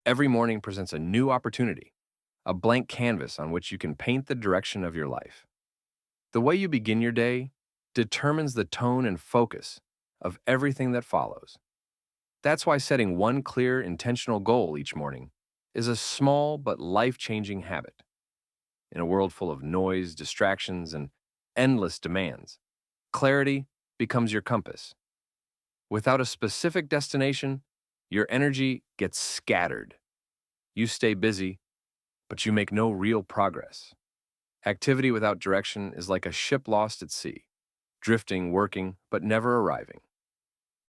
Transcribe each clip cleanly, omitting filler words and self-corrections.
Every morning presents a new opportunity, a blank canvas on which you can paint the direction of your life. The way you begin your day determines the tone and focus of everything that follows. That's why setting one clear, intentional goal each morning is a small but life-changing habit. In a world full of noise, distractions, and endless demands, clarity becomes your compass. Without a specific destination, your energy gets scattered. You stay busy, but you make no real progress. Activity without direction is like a ship lost at sea, drifting, working, but never arriving.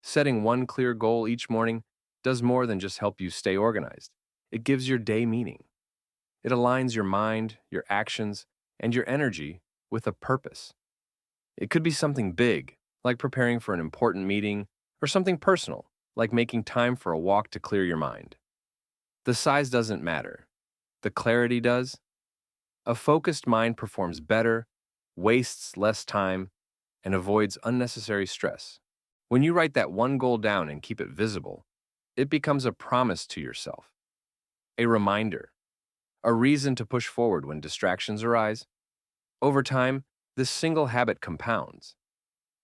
Setting one clear goal each morning does more than just help you stay organized. It gives your day meaning. It aligns your mind, your actions, and your energy with a purpose. It could be something big, like preparing for an important meeting, or something personal, like making time for a walk to clear your mind. The size doesn't matter. The clarity does. A focused mind performs better, wastes less time, and avoids unnecessary stress. When you write that one goal down and keep it visible, it becomes a promise to yourself, a reminder, a reason to push forward when distractions arise. Over time, this single habit compounds.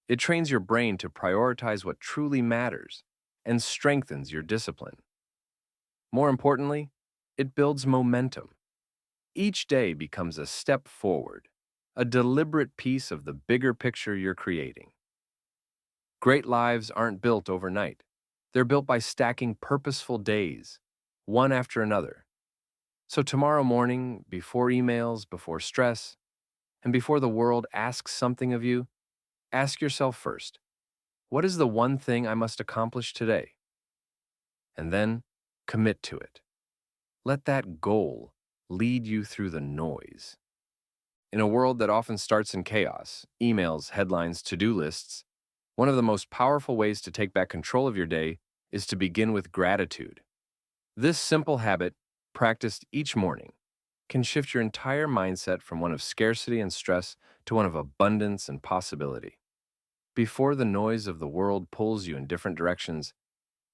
It trains your brain to prioritize what truly matters and strengthens your discipline. More importantly, it builds momentum. Each day becomes a step forward, a deliberate piece of the bigger picture you're creating. Great lives aren't built overnight. They're built by stacking purposeful days, one after another. So tomorrow morning, before emails, before stress, and before the world asks something of you, ask yourself first, what is the one thing I must accomplish today? And then commit to it. Let that goal lead you through the noise. In a world that often starts in chaos, emails, headlines, to-do lists, one of the most powerful ways to take back control of your day is to begin with gratitude. This simple habit, practiced each morning, can shift your entire mindset from one of scarcity and stress to one of abundance and possibility. Before the noise of the world pulls you in different directions,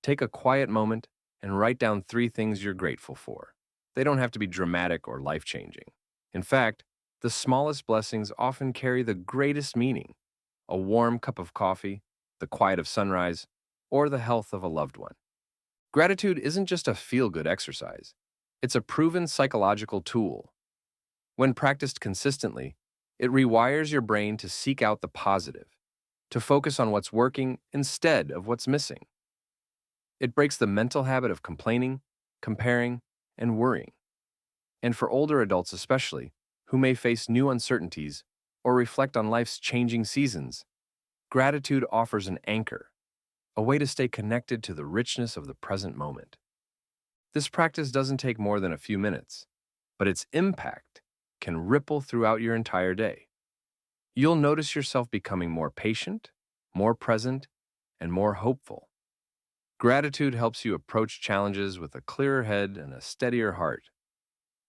take a quiet moment and write down 3 things you're grateful for. They don't have to be dramatic or life-changing. In fact, the smallest blessings often carry the greatest meaning: a warm cup of coffee, the quiet of sunrise, or the health of a loved one. Gratitude isn't just a feel-good exercise. It's a proven psychological tool. When practiced consistently, it rewires your brain to seek out the positive, to focus on what's working instead of what's missing. It breaks the mental habit of complaining, comparing, and worrying. And for older adults especially, who may face new uncertainties or reflect on life's changing seasons, gratitude offers an anchor, a way to stay connected to the richness of the present moment. This practice doesn't take more than a few minutes, but its impact can ripple throughout your entire day. You'll notice yourself becoming more patient, more present, and more hopeful. Gratitude helps you approach challenges with a clearer head and a steadier heart.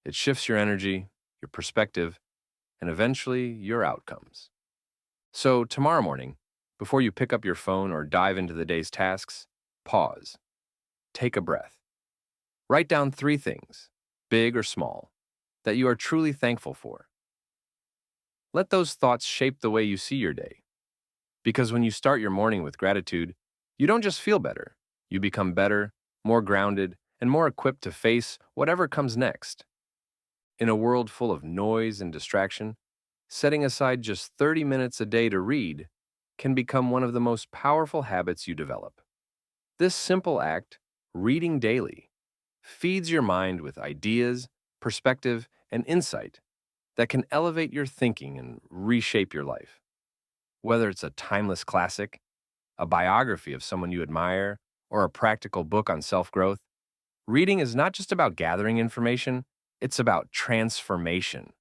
It shifts your energy, your perspective, and eventually your outcomes. So tomorrow morning, before you pick up your phone or dive into the day's tasks, pause. Take a breath. Write down 3 things, big or small, that you are truly thankful for. Let those thoughts shape the way you see your day. Because when you start your morning with gratitude, you don't just feel better, you become better, more grounded, and more equipped to face whatever comes next. In a world full of noise and distraction, setting aside just 30 minutes a day to read can become one of the most powerful habits you develop. This simple act, reading daily, feeds your mind with ideas, perspective, and insight that can elevate your thinking and reshape your life. Whether it's a timeless classic, a biography of someone you admire, or a practical book on self-growth, reading is not just about gathering information, it's about transformation.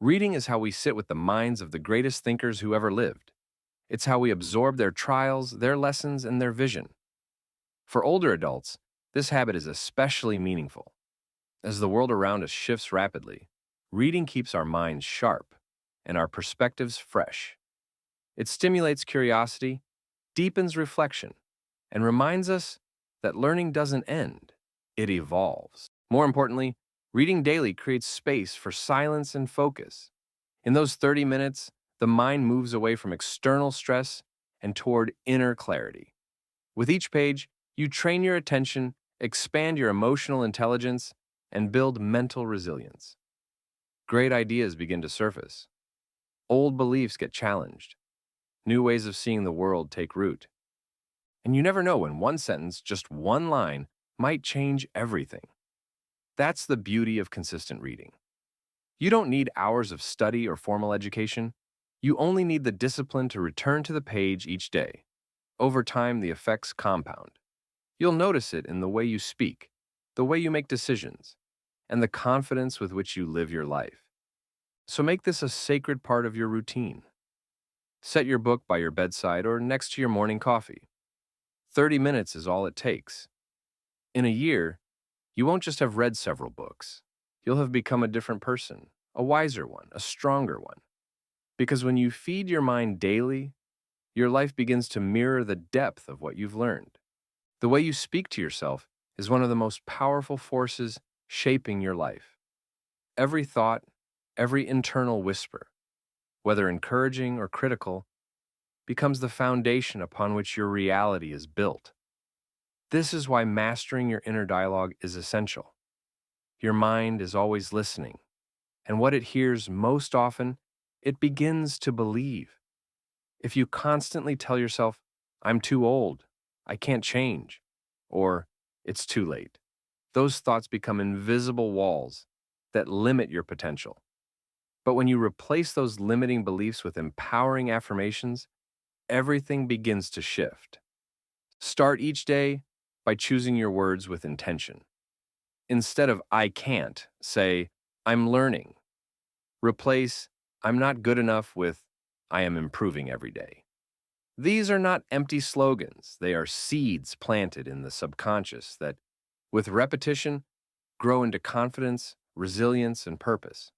Reading is how we sit with the minds of the greatest thinkers who ever lived. It's how we absorb their trials, their lessons, and their vision. For older adults, this habit is especially meaningful. As the world around us shifts rapidly, reading keeps our minds sharp and our perspectives fresh. It stimulates curiosity, deepens reflection, and reminds us that learning doesn't end, it evolves. More importantly, reading daily creates space for silence and focus. In those 30 minutes, the mind moves away from external stress and toward inner clarity. With each page, you train your attention, expand your emotional intelligence, and build mental resilience. Great ideas begin to surface. Old beliefs get challenged. New ways of seeing the world take root. And you never know when one sentence, just one line, might change everything. That's the beauty of consistent reading. You don't need hours of study or formal education. You only need the discipline to return to the page each day. Over time, the effects compound. You'll notice it in the way you speak, the way you make decisions, and the confidence with which you live your life. So make this a sacred part of your routine. Set your book by your bedside or next to your morning coffee. 30 minutes is all it takes. In a year, you won't just have read several books. You'll have become a different person, a wiser one, a stronger one. Because when you feed your mind daily, your life begins to mirror the depth of what you've learned. The way you speak to yourself is one of the most powerful forces shaping your life. Every thought, every internal whisper, whether encouraging or critical, becomes the foundation upon which your reality is built. This is why mastering your inner dialogue is essential. Your mind is always listening, and what it hears most often, it begins to believe. If you constantly tell yourself, "I'm too old, I can't change," or "it's too late," those thoughts become invisible walls that limit your potential. But when you replace those limiting beliefs with empowering affirmations, everything begins to shift. Start each day by choosing your words with intention. Instead of "I can't," say "I'm learning." Replace "I'm not good enough" with "I am improving every day." These are not empty slogans. They are seeds planted in the subconscious that, with repetition, grow into confidence, resilience, and purpose.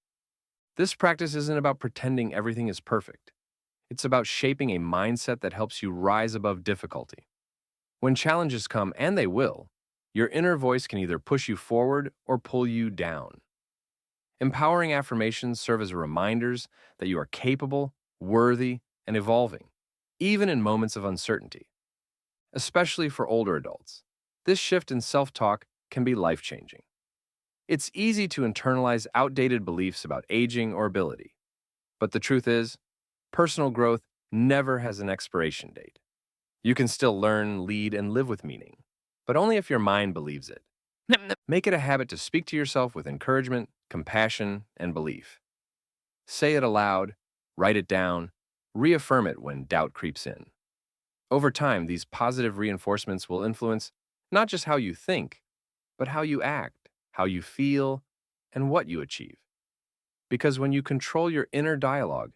This practice isn't about pretending everything is perfect. It's about shaping a mindset that helps you rise above difficulty. When challenges come, and they will, your inner voice can either push you forward or pull you down. Empowering affirmations serve as reminders that you are capable, worthy, and evolving, even in moments of uncertainty. Especially for older adults, this shift in self-talk can be life-changing. It's easy to internalize outdated beliefs about aging or ability. But the truth is, personal growth never has an expiration date. You can still learn, lead, and live with meaning, but only if your mind believes it. Make it a habit to speak to yourself with encouragement, compassion, and belief. Say it aloud, write it down, reaffirm it when doubt creeps in. Over time, these positive reinforcements will influence not just how you think, but how you act, how you feel, and what you achieve. Because when you control your inner dialogue,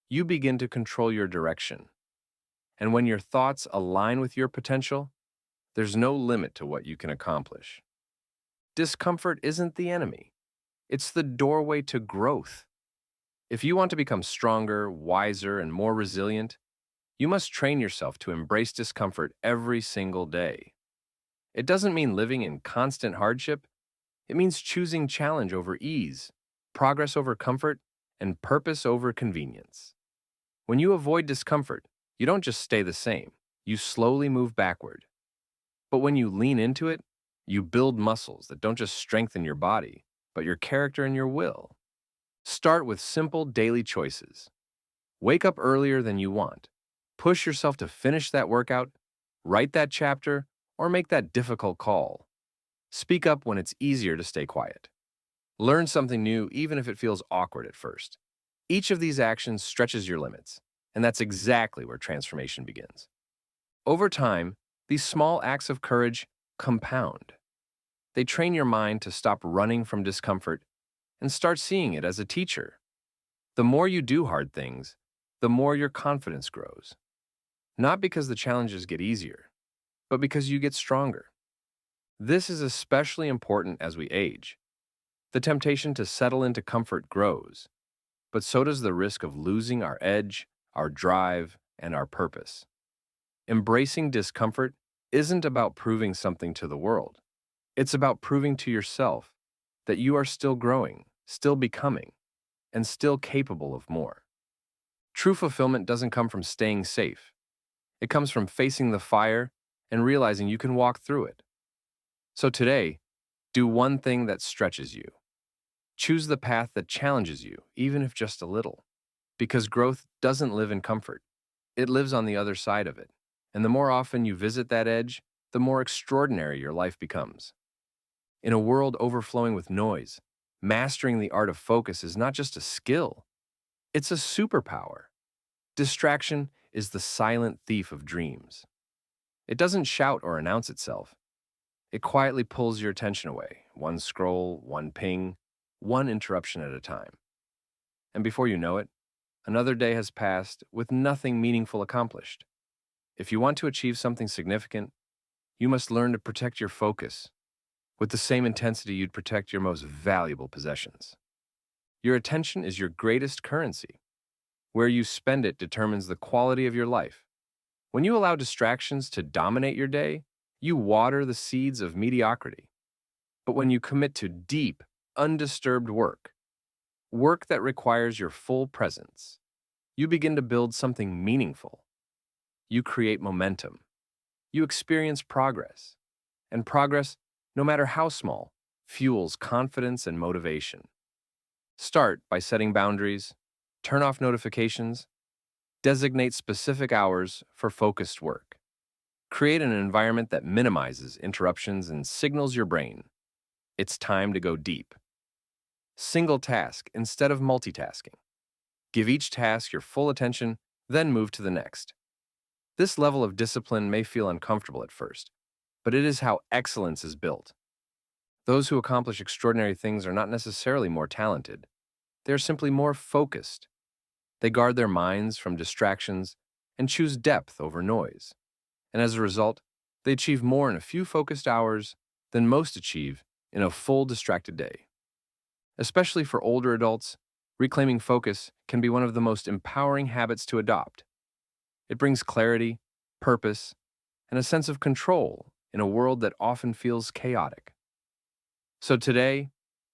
you begin to control your direction. And when your thoughts align with your potential, there's no limit to what you can accomplish. Discomfort isn't the enemy. It's the doorway to growth. If you want to become stronger, wiser, and more resilient, you must train yourself to embrace discomfort every single day. It doesn't mean living in constant hardship. It means choosing challenge over ease, progress over comfort, and purpose over convenience. When you avoid discomfort, you don't just stay the same. You slowly move backward. But when you lean into it, you build muscles that don't just strengthen your body, but your character and your will. Start with simple daily choices. Wake up earlier than you want. Push yourself to finish that workout, write that chapter, or make that difficult call. Speak up when it's easier to stay quiet. Learn something new even if it feels awkward at first. Each of these actions stretches your limits, and that's exactly where transformation begins. Over time, these small acts of courage compound. They train your mind to stop running from discomfort and start seeing it as a teacher. The more you do hard things, the more your confidence grows. Not because the challenges get easier, but because you get stronger. This is especially important as we age. The temptation to settle into comfort grows, but so does the risk of losing our edge, our drive, and our purpose. Embracing discomfort isn't about proving something to the world. It's about proving to yourself that you are still growing, still becoming, and still capable of more. True fulfillment doesn't come from staying safe. It comes from facing the fire and realizing you can walk through it. So today, do one thing that stretches you. Choose the path that challenges you, even if just a little. Because growth doesn't live in comfort. It lives on the other side of it. And the more often you visit that edge, the more extraordinary your life becomes. In a world overflowing with noise, mastering the art of focus is not just a skill, it's a superpower. Distraction is the silent thief of dreams. It doesn't shout or announce itself. It quietly pulls your attention away, one scroll, one ping, one interruption at a time. And before you know it, another day has passed with nothing meaningful accomplished. If you want to achieve something significant, you must learn to protect your focus with the same intensity you'd protect your most valuable possessions. Your attention is your greatest currency. Where you spend it determines the quality of your life. When you allow distractions to dominate your day, you water the seeds of mediocrity. But when you commit to deep, undisturbed work, work that requires your full presence, you begin to build something meaningful. You create momentum. You experience progress. And progress, no matter how small, fuels confidence and motivation. Start by setting boundaries, turn off notifications, designate specific hours for focused work. Create an environment that minimizes interruptions and signals your brain. It's time to go deep. Single task instead of multitasking. Give each task your full attention, then move to the next. This level of discipline may feel uncomfortable at first, but it is how excellence is built. Those who accomplish extraordinary things are not necessarily more talented. They are simply more focused. They guard their minds from distractions and choose depth over noise. And as a result, they achieve more in a few focused hours than most achieve in a full distracted day. Especially for older adults, reclaiming focus can be one of the most empowering habits to adopt. It brings clarity, purpose, and a sense of control in a world that often feels chaotic. So today,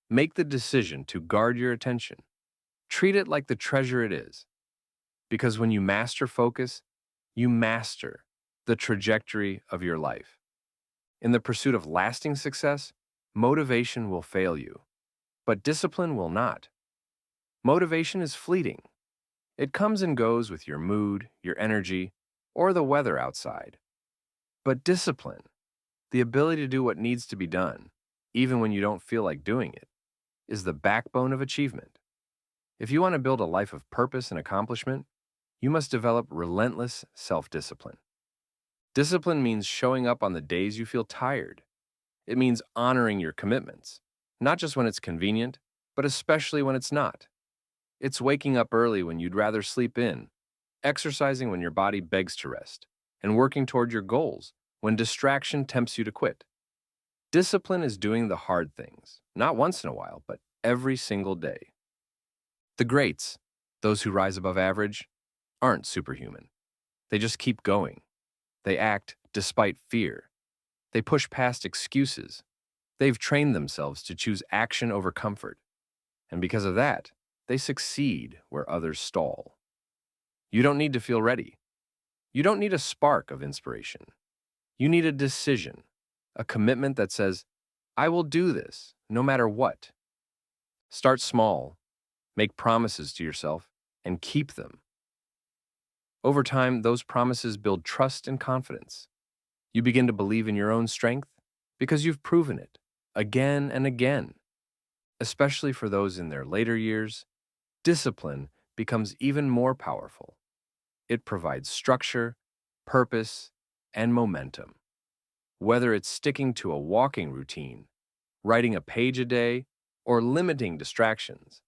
make the decision to guard your attention. Treat it like the treasure it is. Because when you master focus, you master the trajectory of your life. In the pursuit of lasting success, motivation will fail you, but discipline will not. Motivation is fleeting. It comes and goes with your mood, your energy, or the weather outside. But discipline, the ability to do what needs to be done, even when you don't feel like doing it, is the backbone of achievement. If you want to build a life of purpose and accomplishment, you must develop relentless self-discipline. Discipline means showing up on the days you feel tired. It means honoring your commitments, not just when it's convenient, but especially when it's not. It's waking up early when you'd rather sleep in, exercising when your body begs to rest, and working toward your goals when distraction tempts you to quit. Discipline is doing the hard things, not once in a while, but every single day. The greats, those who rise above average, aren't superhuman. They just keep going. They act despite fear. They push past excuses. They've trained themselves to choose action over comfort. And because of that, they succeed where others stall. You don't need to feel ready. You don't need a spark of inspiration. You need a decision, a commitment that says, I will do this no matter what. Start small, make promises to yourself, and keep them. Over time, those promises build trust and confidence. You begin to believe in your own strength because you've proven it again and again. Especially for those in their later years, discipline becomes even more powerful. It provides structure, purpose, and momentum. Whether it's sticking to a walking routine, writing a page a day, or limiting distractions,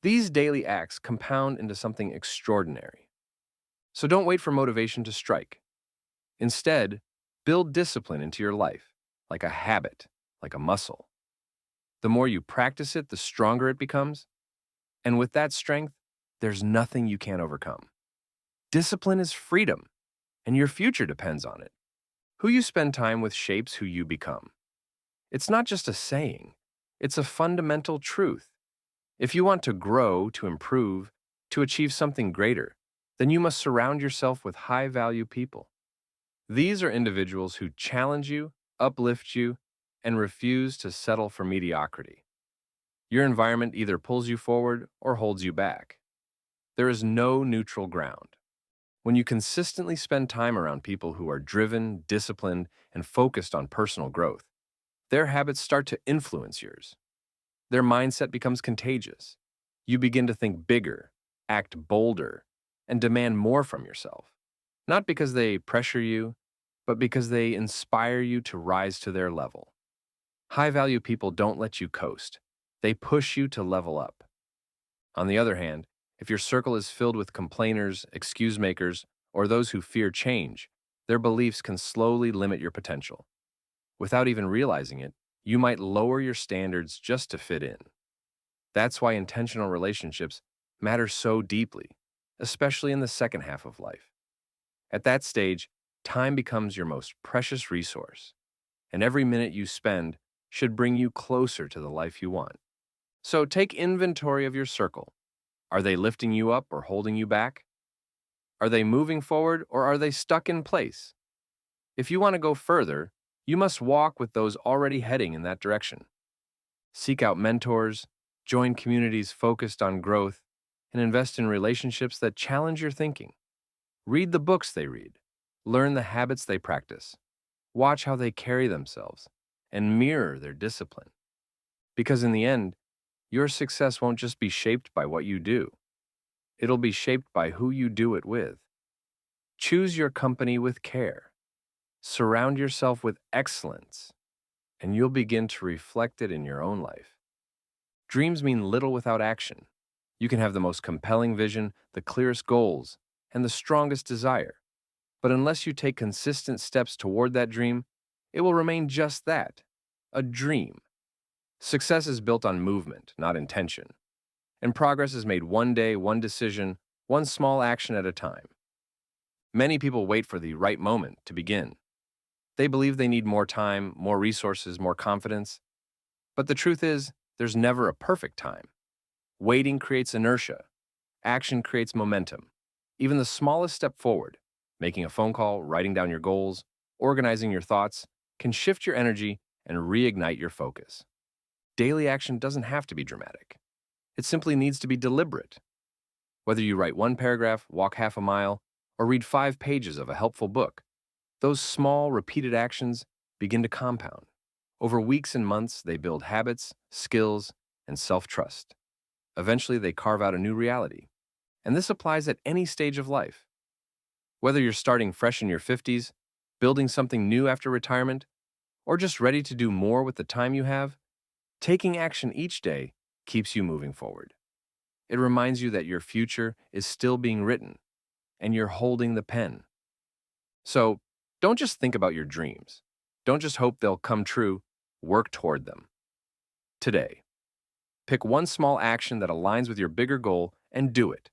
these daily acts compound into something extraordinary. So don't wait for motivation to strike. Instead, build discipline into your life, like a habit, like a muscle. The more you practice it, the stronger it becomes. And with that strength, there's nothing you can't overcome. Discipline is freedom, and your future depends on it. Who you spend time with shapes who you become. It's not just a saying, it's a fundamental truth. If you want to grow, to improve, to achieve something greater, then you must surround yourself with high value people. These are individuals who challenge you, uplift you, and refuse to settle for mediocrity. Your environment either pulls you forward or holds you back. There is no neutral ground. When you consistently spend time around people who are driven, disciplined, and focused on personal growth, their habits start to influence yours. Their mindset becomes contagious. You begin to think bigger, act bolder, and demand more from yourself. Not because they pressure you, but because they inspire you to rise to their level. High value people don't let you coast. They push you to level up. On the other hand, if your circle is filled with complainers, excuse makers, or those who fear change, their beliefs can slowly limit your potential. Without even realizing it, you might lower your standards just to fit in. That's why intentional relationships matter so deeply, especially in the second half of life. At that stage, time becomes your most precious resource, and every minute you spend should bring you closer to the life you want. So take inventory of your circle. Are they lifting you up or holding you back? Are they moving forward or are they stuck in place? If you want to go further, you must walk with those already heading in that direction. Seek out mentors, join communities focused on growth, and invest in relationships that challenge your thinking. Read the books they read, learn the habits they practice, watch how they carry themselves, and mirror their discipline. Because in the end, your success won't just be shaped by what you do. It'll be shaped by who you do it with. Choose your company with care. Surround yourself with excellence, and you'll begin to reflect it in your own life. Dreams mean little without action. You can have the most compelling vision, the clearest goals, and the strongest desire. But unless you take consistent steps toward that dream, it will remain just that, a dream. Success is built on movement, not intention. And progress is made one day, one decision, one small action at a time. Many people wait for the right moment to begin. They believe they need more time, more resources, more confidence. But the truth is, there's never a perfect time. Waiting creates inertia. Action creates momentum. Even the smallest step forward, making a phone call, writing down your goals, organizing your thoughts, can shift your energy and reignite your focus. Daily action doesn't have to be dramatic. It simply needs to be deliberate. Whether you write one paragraph, walk half a mile, or read 5 pages of a helpful book, those small, repeated actions begin to compound. Over weeks and months, they build habits, skills, and self-trust. Eventually, they carve out a new reality. And this applies at any stage of life. Whether you're starting fresh in your 50s, building something new after retirement, or just ready to do more with the time you have, taking action each day keeps you moving forward. It reminds you that your future is still being written, and you're holding the pen. So, don't just think about your dreams. Don't just hope they'll come true. Work toward them. Today, pick one small action that aligns with your bigger goal and do it.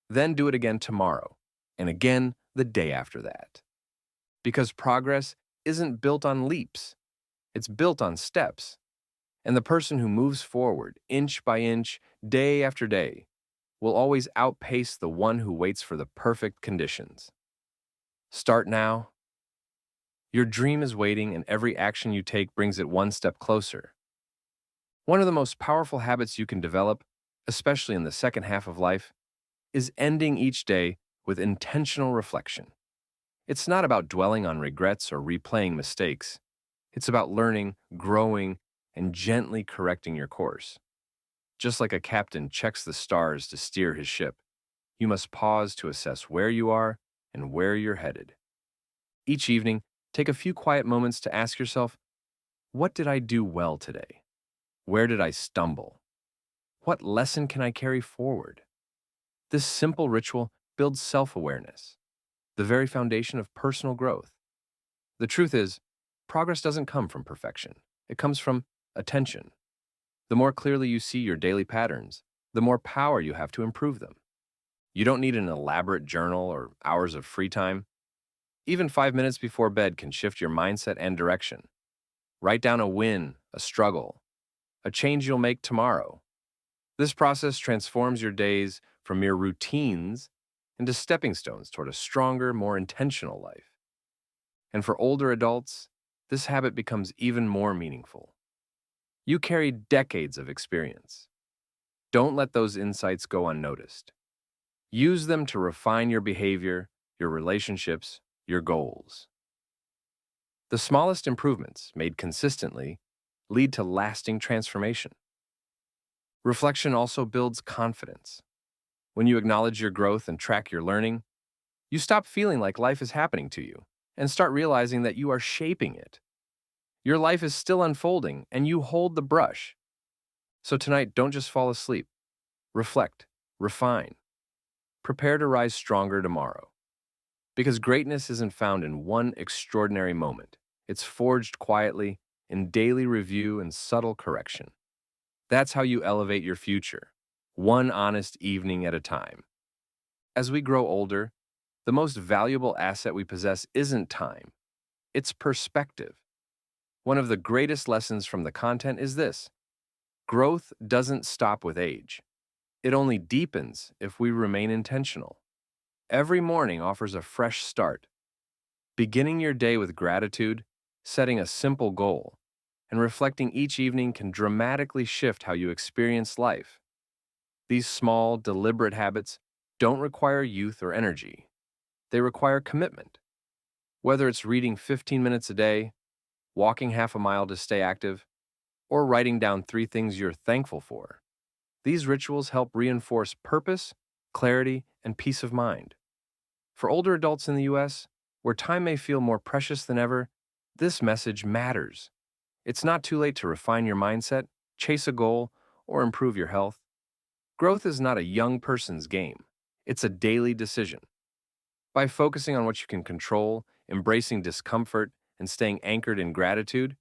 Then do it again tomorrow, and again the day after that. Because progress isn't built on leaps, it's built on steps. And the person who moves forward, inch by inch, day after day, will always outpace the one who waits for the perfect conditions. Start now. Your dream is waiting, and every action you take brings it one step closer. One of the most powerful habits you can develop, especially in the second half of life, is ending each day with intentional reflection. It's not about dwelling on regrets or replaying mistakes. It's about learning, growing, and gently correcting your course. Just like a captain checks the stars to steer his ship, you must pause to assess where you are and where you're headed. Each evening, take a few quiet moments to ask yourself, what did I do well today? Where did I stumble? What lesson can I carry forward? This simple ritual builds self-awareness, the very foundation of personal growth. The truth is, progress doesn't come from perfection. It comes from attention. The more clearly you see your daily patterns, the more power you have to improve them. You don't need an elaborate journal or hours of free time. Even 5 minutes before bed can shift your mindset and direction. Write down a win, a struggle, a change you'll make tomorrow. This process transforms your days from mere routines into stepping stones toward a stronger, more intentional life. And for older adults, this habit becomes even more meaningful. You carry decades of experience. Don't let those insights go unnoticed. Use them to refine your behavior, your relationships, your goals. The smallest improvements, made consistently, lead to lasting transformation. Reflection also builds confidence. When you acknowledge your growth and track your learning, you stop feeling like life is happening to you and start realizing that you are shaping it. Your life is still unfolding and you hold the brush. So tonight, don't just fall asleep. Reflect, refine, prepare to rise stronger tomorrow. Because greatness isn't found in one extraordinary moment. It's forged quietly in daily review and subtle correction. That's how you elevate your future, one honest evening at a time. As we grow older, the most valuable asset we possess isn't time, it's perspective. One of the greatest lessons from the content is this: growth doesn't stop with age. It only deepens if we remain intentional. Every morning offers a fresh start. Beginning your day with gratitude, setting a simple goal, and reflecting each evening can dramatically shift how you experience life. These small, deliberate habits don't require youth or energy. They require commitment. Whether it's reading 15 minutes a day, walking half a mile to stay active, or writing down 3 things you're thankful for, these rituals help reinforce purpose, clarity, and peace of mind. For older adults in the U.S., where time may feel more precious than ever, this message matters. It's not too late to refine your mindset, chase a goal, or improve your health. Growth is not a young person's game. It's a daily decision. By focusing on what you can control, embracing discomfort, and staying anchored in gratitude,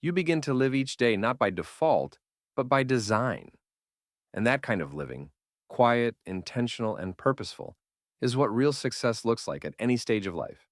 you begin to live each day not by default, but by design. And that kind of living, quiet, intentional, and purposeful, is what real success looks like at any stage of life.